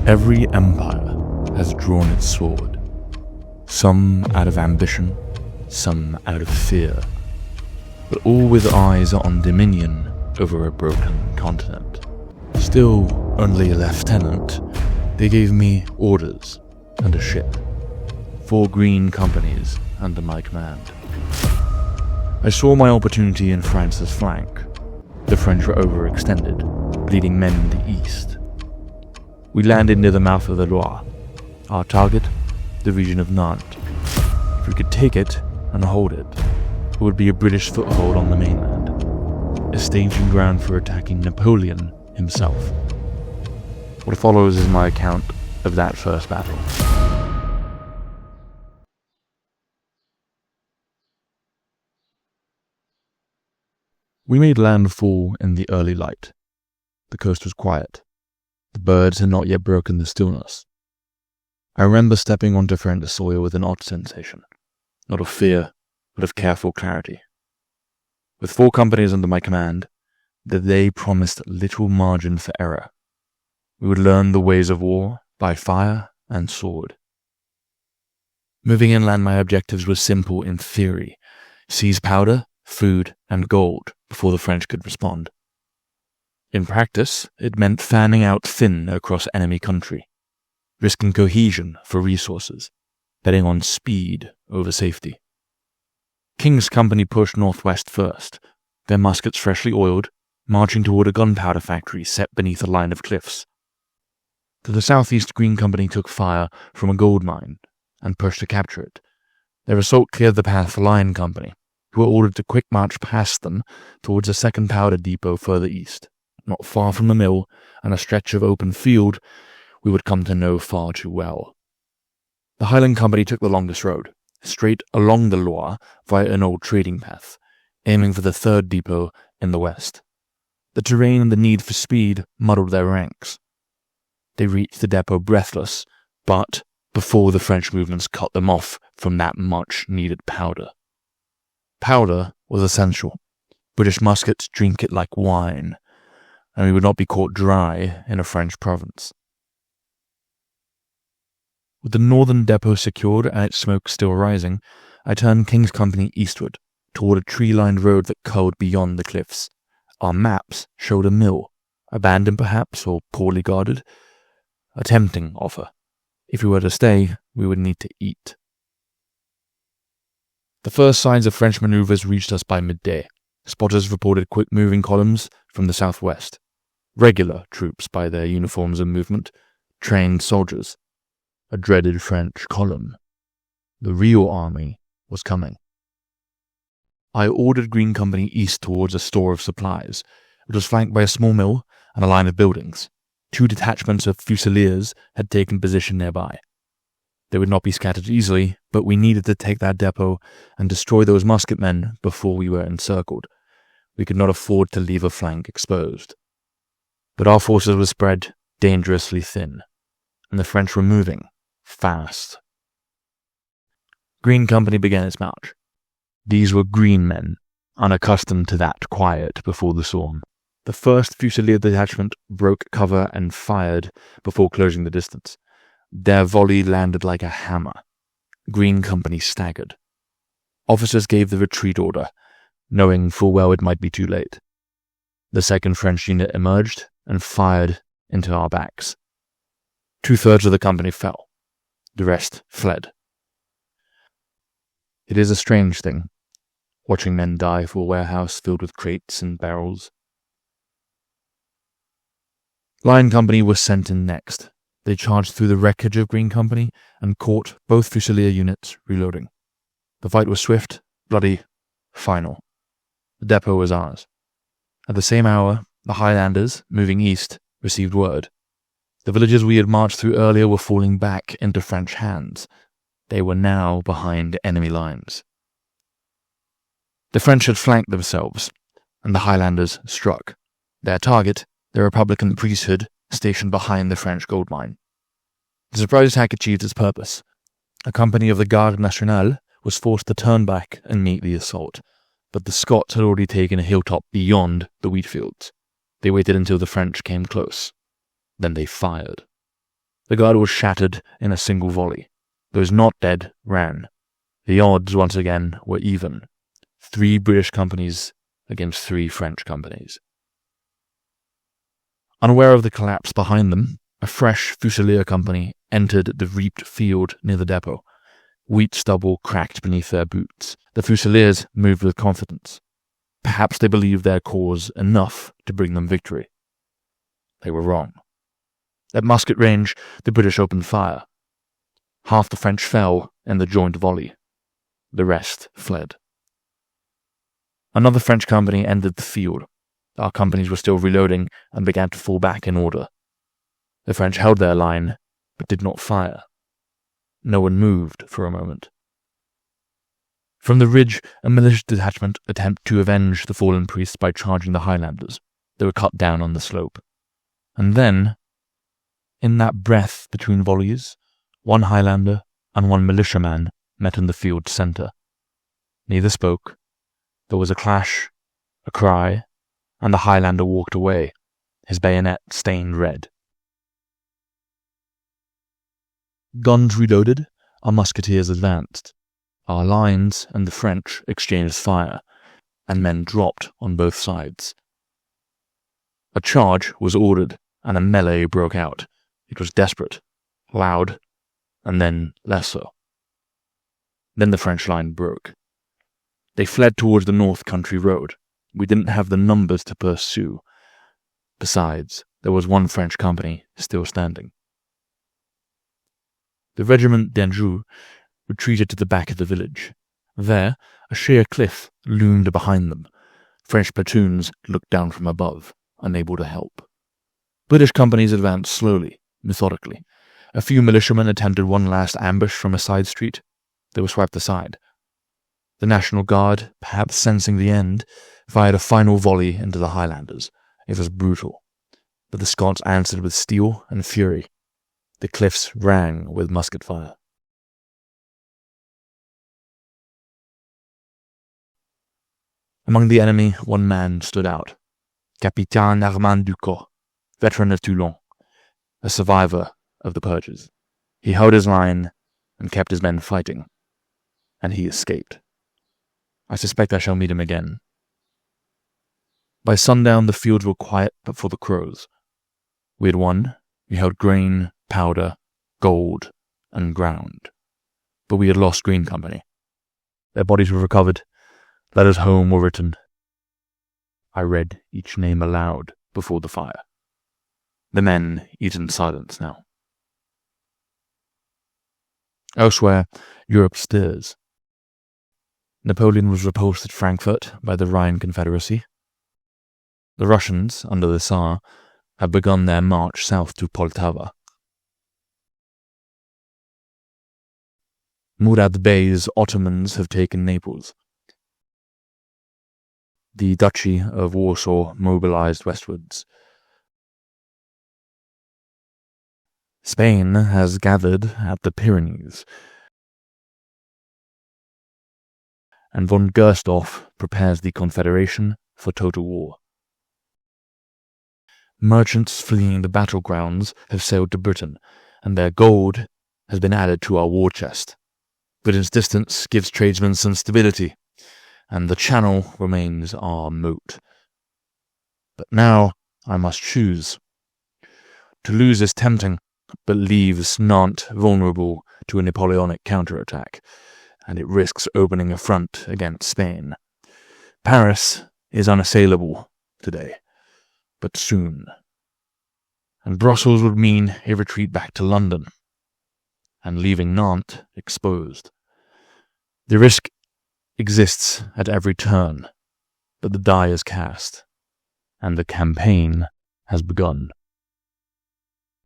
Every empire has drawn its sword, some out of ambition, some out of fear, but all with eyes on dominion over a broken continent. Still only a lieutenant, they gave me orders and a ship, 4 green companies under my command. I saw my opportunity in France's flank. The French were overextended, bleeding men in the east. We landed near the mouth of the Loire. Our target, the region of Nantes. If we could take it and hold it, it would be a British foothold on the mainland, a staging ground for attacking Napoleon himself. What follows is my account of that first battle. We made landfall in the early light. The coast was quiet. The birds had not yet broken the stillness. I remember stepping onto French soil with an odd sensation, not of fear, but of careful clarity. With 4 companies under my command, they promised little margin for error. We would learn the ways of war by fire and sword. Moving inland, my objectives were simple in theory: seize powder, food, and gold before the French could respond. In practice, it meant fanning out thin across enemy country, risking cohesion for resources, betting on speed over safety. King's company pushed northwest first, their muskets freshly oiled, marching toward a gunpowder factory set beneath a line of cliffs. To the southeast, Green Company took fire from a gold mine and pushed to capture it. Their assault cleared the path for Lion Company, who were ordered to quick march past them towards a second powder depot further east. Not far from the mill, and a stretch of open field we would come to know far too well. The Highland Company took the longest road, straight along the Loire via an old trading path, aiming for the third depot in the west. The terrain and the need for speed muddled their ranks. They reached the depot breathless, but before the French movements cut them off from that much-needed powder. Powder was essential. British muskets drink it like wine, and we would not be caught dry in a French province. With the northern depot secured and its smoke still rising, I turned King's Company eastward, toward a tree-lined road that curled beyond the cliffs. Our maps showed a mill, abandoned perhaps, or poorly guarded. A tempting offer. If we were to stay, we would need to eat. The first signs of French maneuvers reached us by midday. Spotters reported quick-moving columns from the southwest. Regular troops by their uniforms and movement. Trained soldiers. A dreaded French column. The real army was coming. I ordered Green Company east towards a store of supplies. It was flanked by a small mill and a line of buildings. 2 detachments of fusiliers had taken position nearby. They would not be scattered easily, but we needed to take that depot and destroy those musketmen before we were encircled. We could not afford to leave a flank exposed. But our forces were spread dangerously thin, and the French were moving fast. Green Company began its march. These were green men, unaccustomed to that quiet before the storm. The first Fusilier detachment broke cover and fired before closing the distance. Their volley landed like a hammer. Green Company staggered. Officers gave the retreat order, knowing full well it might be too late. The second French unit emerged and fired into our backs. 2/3 of the company fell. The rest fled. It is a strange thing, watching men die for a warehouse filled with crates and barrels. Lion Company was sent in next. They charged through the wreckage of Green Company and caught both Fusilier units reloading. The fight was swift, bloody, final. The depot was ours. At the same hour, the Highlanders, moving east, received word. The villages we had marched through earlier were falling back into French hands. They were now behind enemy lines. The French had flanked themselves, and the Highlanders struck. Their target, the Republican priesthood, stationed behind the French gold mine. The surprise attack achieved its purpose. A company of the Garde Nationale was forced to turn back and meet the assault, but the Scots had already taken a hilltop beyond the wheat fields. They waited until the French came close. Then they fired. The guard was shattered in a single volley. Those not dead ran. The odds, once again, were even. 3 British companies against 3 French companies. Unaware of the collapse behind them, a fresh Fusilier company entered the reaped field near the depot. Wheat stubble cracked beneath their boots. The Fusiliers moved with confidence. Perhaps they believed their cause enough to bring them victory. They were wrong. At musket range, the British opened fire. Half the French fell in the joint volley. The rest fled. Another French company entered the field. Our companies were still reloading and began to fall back in order. The French held their line, but did not fire. No one moved for a moment. From the ridge, a militia detachment attempted to avenge the fallen priests by charging the Highlanders. They were cut down on the slope. And then, in that breath between volleys, 1 Highlander and 1 militiaman met in the field's centre. Neither spoke. There was a clash, a cry, and the Highlander walked away, his bayonet stained red. Guns reloaded, our musketeers advanced. Our lines and the French exchanged fire, and men dropped on both sides. A charge was ordered, and a melee broke out. It was desperate, loud, and then less so. Then the French line broke. They fled towards the North Country Road. We didn't have the numbers to pursue. Besides, there was 1 French company still standing. The regiment d'Anjou retreated to the back of the village. There, a sheer cliff loomed behind them. French platoons looked down from above, unable to help. British companies advanced slowly, methodically. A few militiamen attempted one last ambush from a side street. They were swept aside. The National Guard, perhaps sensing the end, fired a final volley into the Highlanders. It was brutal, but the Scots answered with steel and fury. The cliffs rang with musket fire. Among the enemy, 1 man stood out. Capitaine Armand Ducos, veteran of Toulon, a survivor of the purges. He held his line and kept his men fighting, and he escaped. I suspect I shall meet him again. By sundown, the fields were quiet but for the crows. We had won. We held grain, powder, gold, and ground. But we had lost Green Company. Their bodies were recovered. Letters home were written. I read each name aloud before the fire. The men eat in silence now. Elsewhere, Europe stirs. Napoleon was repulsed at Frankfurt by the Rhine Confederacy. The Russians, under the Tsar, have begun their march south to Poltava. Murad Bey's Ottomans have taken Naples. The Duchy of Warsaw mobilized westwards. Spain has gathered at the Pyrenees, and von Gersdorff prepares the Confederation for total war. Merchants fleeing the battlegrounds have sailed to Britain, and their gold has been added to our war chest. Britain's distance gives tradesmen some stability, and the Channel remains our moat. But now I must choose. To lose is tempting, but leaves Nantes vulnerable to a Napoleonic counterattack, and it risks opening a front against Spain. Paris is unassailable today, but soon. And Brussels would mean a retreat back to London, and leaving Nantes exposed. The risk exists at every turn, but the die is cast, and the campaign has begun.